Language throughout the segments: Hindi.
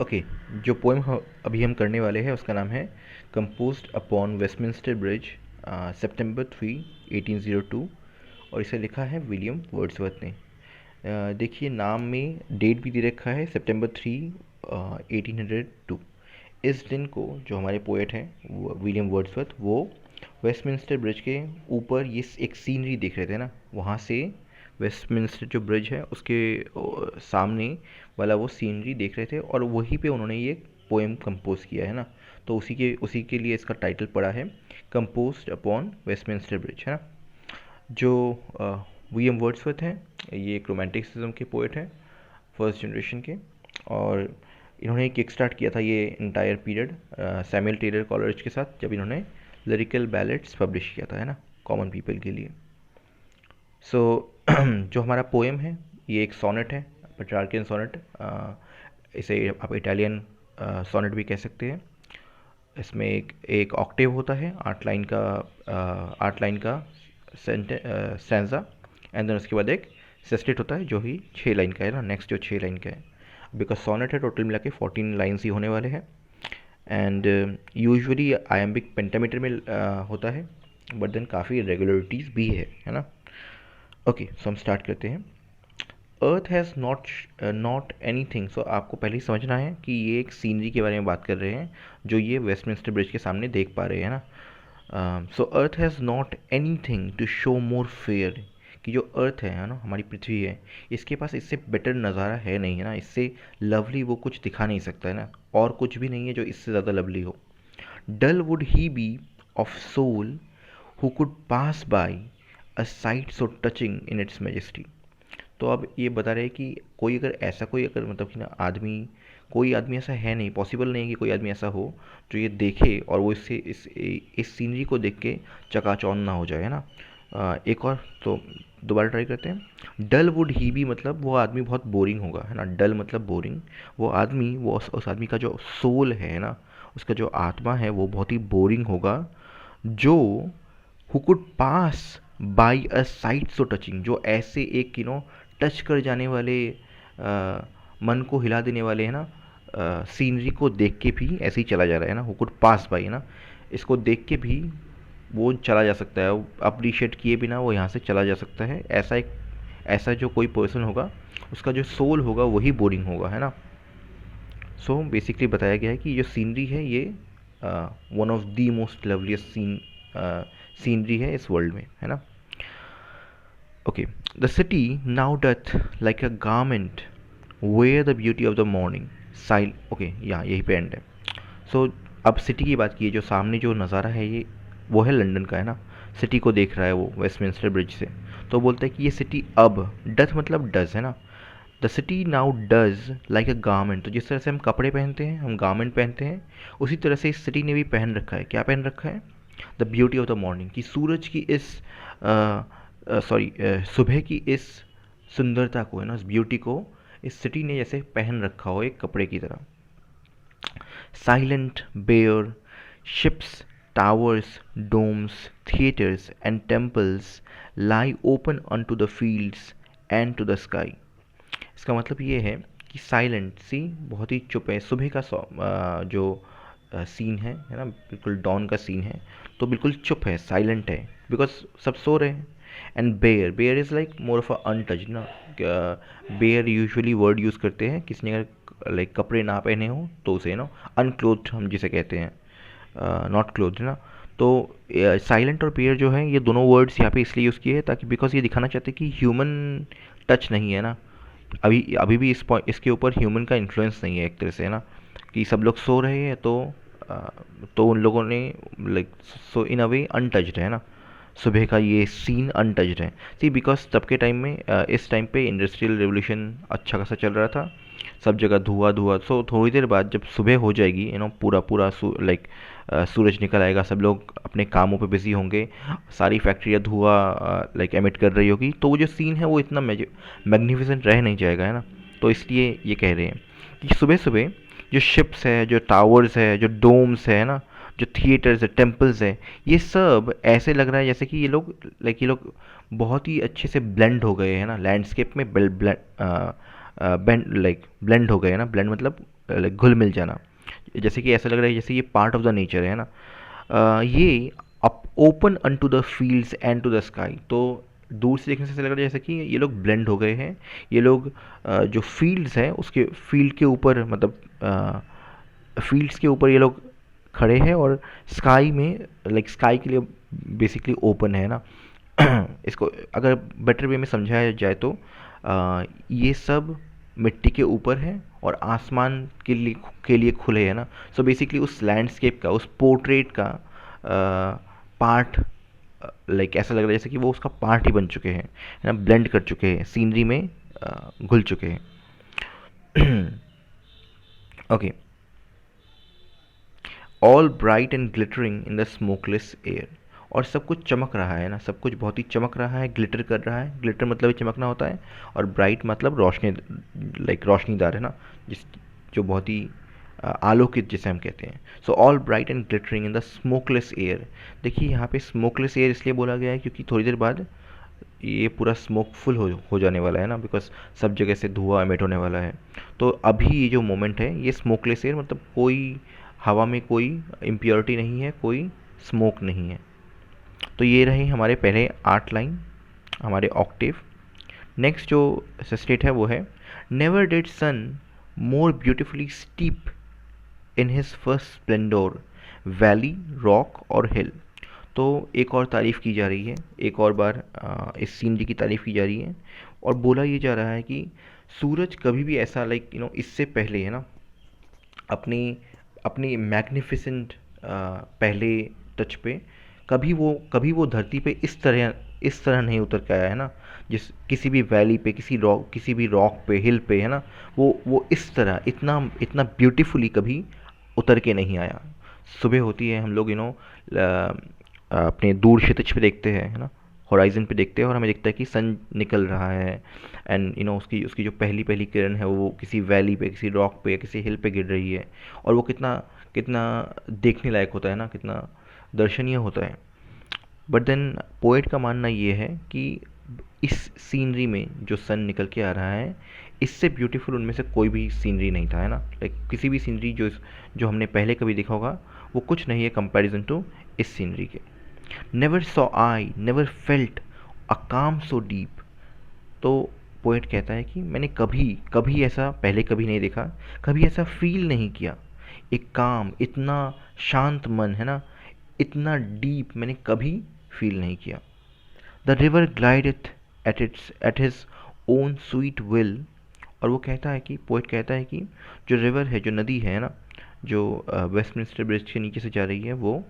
ओके, जो पोएम अभी हम करने वाले हैं उसका नाम है composed upon Westminster bridge, September 3, 1802, और इसे लिखा है विलियम वर्ड्सवर्थ ने। देखिए नाम में डेट भी दे रखा है September 3, 1802। इस दिन को जो हमारे पोएट हैं विलियम वर्ड्सवर्थ, वो वेस्टमिंस्टर ब्रिज के ऊपर ये एक सीनरी देख रहे थे ना, वहाँ से वेस्टमिंस्टर जो ब्रिज है उसके सामने वाला वो सीनरी देख रहे थे, और वहीं पे उन्होंने ये पोएम कंपोज किया है ना। तो उसी के लिए इसका टाइटल पड़ा है कंपोज्ड अपॉन वेस्टमिंस्टर ब्रिज, है ना। जो विलियम वर्ड्सवर्थ हैं, ये एक रोमांटिसिज्म के पोएट हैं, फर्स्ट जनरेशन के। और इन्होंने किक स्टार्ट किया था ये entire period Samuel Taylor Coleridge के साथ, जब इन्होंने लिरिकल बैलेट्स पब्लिश किया था, है ना, कॉमन पीपल के लिए। सो जो हमारा पोएम है ये एक सोनेट है, पेट्रार्कियन सोनेट। इसे आप इटालियन सोनेट भी कह सकते हैं। इसमें एक ऑक्टेव होता है, 8 लाइन का स्टैंजा, एंड देन उसके बाद एक सेस्टेट होता है जो ही 6 लाइन का है ना, नेक्स्ट जो 6 लाइन का है। बिकॉज सोनेट है, टोटल मिला के 14 लाइन्स ही होने वाले हैं। एंड यूजुअली आयम्बिक पेंटामीटर में होता है, बट देन काफ़ी रेगुलरिटीज़ भी है ना। ओके, सो हम स्टार्ट करते हैं। Earth has not anything. So आपको पहले ही समझना है कि ये एक सीनरी के बारे में बात कर रहे हैं जो ये वेस्टमिंस्टर ब्रिज के सामने देख पा रहे हैं ना। So earth has not anything to show more fair, कि जो अर्थ है ना, हमारी पृथ्वी है, इसके पास इससे बेटर नज़ारा है नहीं, है ना, इससे लवली वो कुछ दिखा नहीं सकता है ना, और कुछ भी नहीं है जो इससे ज़्यादा लवली हो। Dull would he be of soul who could pass by a sight so touching in its majesty. तो अब ये बता रहे हैं कि कोई अगर मतलब कि ना कोई आदमी ऐसा है नहीं, पॉसिबल नहीं है कि कोई आदमी ऐसा हो जो ये देखे और वो इस सीनरी को देख के चकाचौंध ना हो जाए, है ना। एक और तो दोबारा ट्राई करते हैं। डल वुड ही भी मतलब वो आदमी बहुत बोरिंग होगा, है ना। डल मतलब बोरिंग। वो आदमी, वो उस आदमी का जो सोल है ना, उसका जो आत्मा है वो बहुत ही बोरिंग होगा। जो who could pass by a sight so touching, जो ऐसे एक टच कर जाने वाले, मन को हिला देने वाले, है ना, सीनरी को देख के भी ऐसे ही चला जा रहा है ना, हु कुड पास बाई, है ना, इसको देख के भी वो चला जा सकता है, अप्रिशिएट किए बिना वो यहाँ से चला जा सकता है। ऐसा जो कोई पर्सन होगा उसका जो सोल होगा वही बोरिंग होगा, है ना। सो बेसिकली बताया गया है कि जो सीनरी है ये one of the most loveliest scenery है इस वर्ल्ड में, है ना। Okay, the city now doth like a garment wear the beauty of the morning silent. Okay, यहाँ यही पे एंड है। सो अब सिटी की बात की, जो सामने जो नज़ारा है ये वो है लंदन का, है ना। सिटी को देख रहा है वो वेस्टमिंस्टर ब्रिज से, तो बोलता है कि ये सिटी अब, डथ मतलब डज, है ना। The city now does like a garment. तो जिस तरह से हम कपड़े पहनते हैं, हम गारमेंट पहनते हैं, उसी तरह से इस सिटी ने भी पहन रखा है। क्या पहन रखा है? The beauty of the morning, कि सूरज की इस सुबह की इस सुंदरता को, है ना, इस ब्यूटी को इस सिटी ने जैसे पहन रखा हो एक कपड़े की तरह। Silent, bare, ships, towers, domes, theatres, and temples lie open unto the fields and to the sky। इसका मतलब ये है कि साइलेंट सी, बहुत ही चुप है। सुबह का जो सीन है ना, बिल्कुल डॉन का सीन है, तो बिल्कुल चुप है, साइलेंट है, बिकॉज सब सो रहे हैं। And bare is like more of a untouch ना। बेयर यूजुअली वर्ड यूज़ करते हैं किसी ने अगर लाइक कपड़े ना पहने हो तो उसे ना अनक्लोथ हम जिसे कहते हैं, नॉट क्लोथ, है ना। तो साइलेंट और बेयर जो है, ये दोनों वर्ड्स यहाँ पे इसलिए यूज़ किए हैं ताकि बिकॉज ये दिखाना चाहते हैं कि ह्यूमन टच नहीं है ना। अभी अभी भी इसके ऊपर ह्यूमन का इन्फ्लुएंस नहीं है एक तरह से, है ना, कि सब लोग सो रहे हैं तो उन लोगों ने लाइक सो इन अ वे अनटच्ड है ना। सुबह का ये सीन अनटच्ड है। सी बिकॉज तब के टाइम में इस टाइम पे इंडस्ट्रियल रेवोल्यूशन अच्छा खासा चल रहा था, सब जगह धुआं धुआं। सो थोड़ी देर बाद जब सुबह हो जाएगी, पूरा पूरा लाइक सूरज निकल आएगा, सब लोग अपने कामों पे बिजी होंगे, सारी फैक्ट्रियाँ धुआं लाइक एमिट कर रही होगी, तो वो जो सीन है वो इतना मैग्निफिसेंट रह नहीं जाएगा, है ना। तो इसलिए ये कह रहे हैं कि सुबह सुबह जो शिप्स है, जो टावर्स है, जो डोम्स है ना, जो थिएटर्स है, टेम्पल्स है, ये सब ऐसे लग रहा है जैसे कि ये लोग बहुत ही अच्छे से ब्लेंड हो गए हैं ना, लैंडस्केप में ब्लेंड हो गए हैं ना। ब्लेंड मतलब घुल मिल जाना, जैसे कि ऐसा लग रहा है जैसे ये पार्ट ऑफ द नेचर है ना। ये अप open unto the fields and to the sky. तो दूर से देखने से ऐसा लग रहा है जैसे कि ये लोग ब्लेंड हो गए हैं, ये लोग जो फील्ड्स हैं उसके फील्ड के ऊपर, मतलब फील्ड्स के ऊपर ये लोग खड़े हैं, और स्काई में, लाइक स्काई के लिए बेसिकली ओपन है ना। इसको अगर बेटर वे में समझाया जाए तो ये सब मिट्टी के ऊपर है और आसमान के लिए खुले है ना। सो बेसिकली उस लैंडस्केप का, उस पोर्ट्रेट का पार्ट, लाइक ऐसा लग रहा है जैसे कि वो उसका पार्ट ही बन चुके हैं, है ना, ब्लेंड कर चुके हैं, सीनरी में घुल चुके हैं। Okay, all bright and glittering in the smokeless air. और सब कुछ चमक रहा है ना, सब कुछ बहुत ही चमक रहा है, ग्लिटर कर रहा है। ग्लिटर मतलब ही चमकना होता है, और ब्राइट मतलब रोशनी, लाइक रोशनीदार है ना, जिस जो बहुत ही आलोकित जिसे हम कहते हैं। So all bright and glittering in the smokeless air. देखिए यहाँ पे स्मोकलेस एयर इसलिए बोला गया है क्योंकि थोड़ी देर बाद ये पूरा स्मोकफुल हो जाने वाला है ना, बिकॉज सब जगह से धुआं एमिट होने वाला है। तो अभी ये जो मोमेंट है ये स्मोकलेस एयर, मतलब कोई हवा में कोई इम्प्योरिटी नहीं है, कोई स्मोक नहीं है। तो ये रहे हमारे पहले 8 लाइन, हमारे ऑक्टेव। नेक्स्ट जो सेस्टेट है वो है, never did sun more beautifully steep in his first splendour valley rock और हिल। तो एक और तारीफ़ की जा रही है, एक और बार इस सीनरी की तारीफ़ की जा रही है, और बोला ये जा रहा है कि सूरज कभी भी ऐसा, लाइक इससे पहले है ना, अपनी अपनी मैग्निफिसेंट पहले टच पे कभी वो धरती पे इस तरह नहीं उतर के आया है ना। जिस किसी भी वैली पे, किसी भी रॉक पे, हिल पे, है ना, वो इस तरह इतना इतना ब्यूटीफुली कभी उतर के नहीं आया। सुबह होती है, हम लोग अपने दूर क्षितिज पे देखते हैं, है ना, होराइजन पे देखते हैं, और हमें दिखता है कि सन निकल रहा है, एंड उसकी उसकी जो पहली पहली किरण है वो किसी वैली पे, किसी रॉक पे, किसी हिल पे गिर रही है, और वो कितना कितना देखने लायक होता है ना, कितना दर्शनीय होता है। बट देन पोएट का मानना ये है कि इस सीनरी में जो सन निकल के आ रहा है, इससे ब्यूटीफुल उनमें से कोई भी सीनरी नहीं था, है ना। लाइक किसी भी सीनरी जो हमने पहले कभी देखा होगा, वो कुछ नहीं है कंपैरिजन टू इस सीनरी के। Never saw I, never felt a काम सो डीप। तो पोएट कहता है कि मैंने कभी कभी ऐसा पहले कभी नहीं देखा, कभी ऐसा फील नहीं किया, एक काम, इतना शांत मन, है ना, इतना डीप मैंने कभी फील नहीं किया। The river glideth at his own sweet will. और वो कहता है कि, पोइट कहता है कि जो रिवर है, जो नदी है ना, जो वेस्टमिंस्टर ब्रिज के नीचे से जा रही है, वो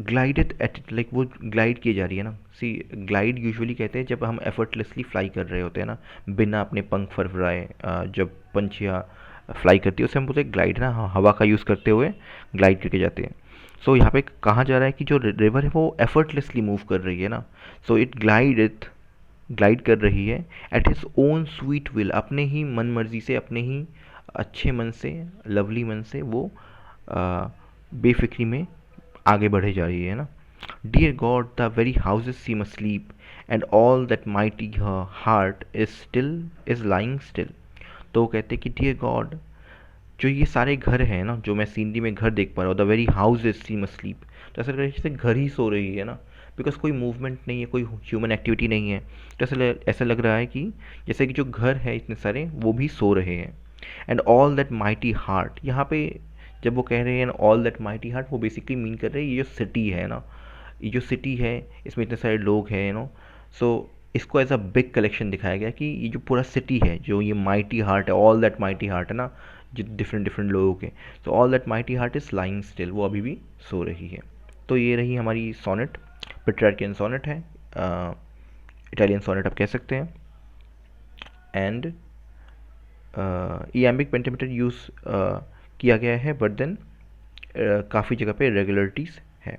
ग्लाइडेड एट, लाइक वो ग्लाइड की जा रही है ना। सी, ग्लाइड यूजुअली कहते हैं जब हम एफर्टलेसली फ्लाई कर रहे होते हैं ना, बिना अपने पंख फरफराए, जब पंछियाँ फ्लाई करती है उसे हम बोलते हैं ग्लाइड ना, हवा का यूज़ करते हुए ग्लाइड करके जाते हैं। सो यहाँ पे कहा जा रहा है कि जो रिवर है वो एफर्टलेसली मूव कर रही है ना, सो इट ग्लाइड कर रही है eight his own sweet will, अपने ही मन मर्जी से, अपने ही अच्छे मन से, लवली मन से वो बेफिक्री में आगे बढ़े जा रही है ना। Dear God the very houses seem asleep and all that mighty heart is lying still. तो वो कहते हैं कि डियर गॉड, जो ये सारे घर हैं ना, जो मैं सीनरी में घर देख पा रहा हूँ, the very house is seem asleep, तो ऐसा लग रहा है जैसे घर ही सो रही है ना, बिकॉज कोई मूवमेंट नहीं है, कोई ह्यूमन एक्टिविटी नहीं है। तो ऐसा लग रहा है कि जैसे कि जो घर है इतने सारे, वो भी सो रहे हैं। And all that mighty heart, यहाँ पे जब वो कह रहे हैं ऑल दैट माइटी हार्ट, वो बेसिकली मीन कर रहे हैं ये जो सिटी है ना, ये जो सिटी है, इसमें इतने सारे लोग हैं, सो इसको एज अ बिग कलेक्शन दिखाया गया कि ये जो पूरा सिटी है, जो ये माइटी हार्ट है, ऑल दैट माइटी हार्ट है ना, जो डिफरेंट डिफरेंट लोगों के, तो all that mighty heart is lying still, वो अभी भी सो रही है। तो ये रही हमारी सोनेट, पेट्रार्कियन सोनेट है, इटालियन सोनेट आप कह सकते हैं। एंड इयाम्बिक पेंटामीटर यूज़ किया गया है, बट देन काफ़ी जगह पे रेगुलरिटीज़ है।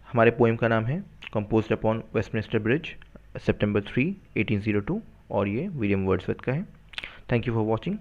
हमारे पोएम का नाम है composed upon Westminster bridge, September 3, 1802, और ये विलियम वर्ड्सवर्थ का है। Thank you for watching.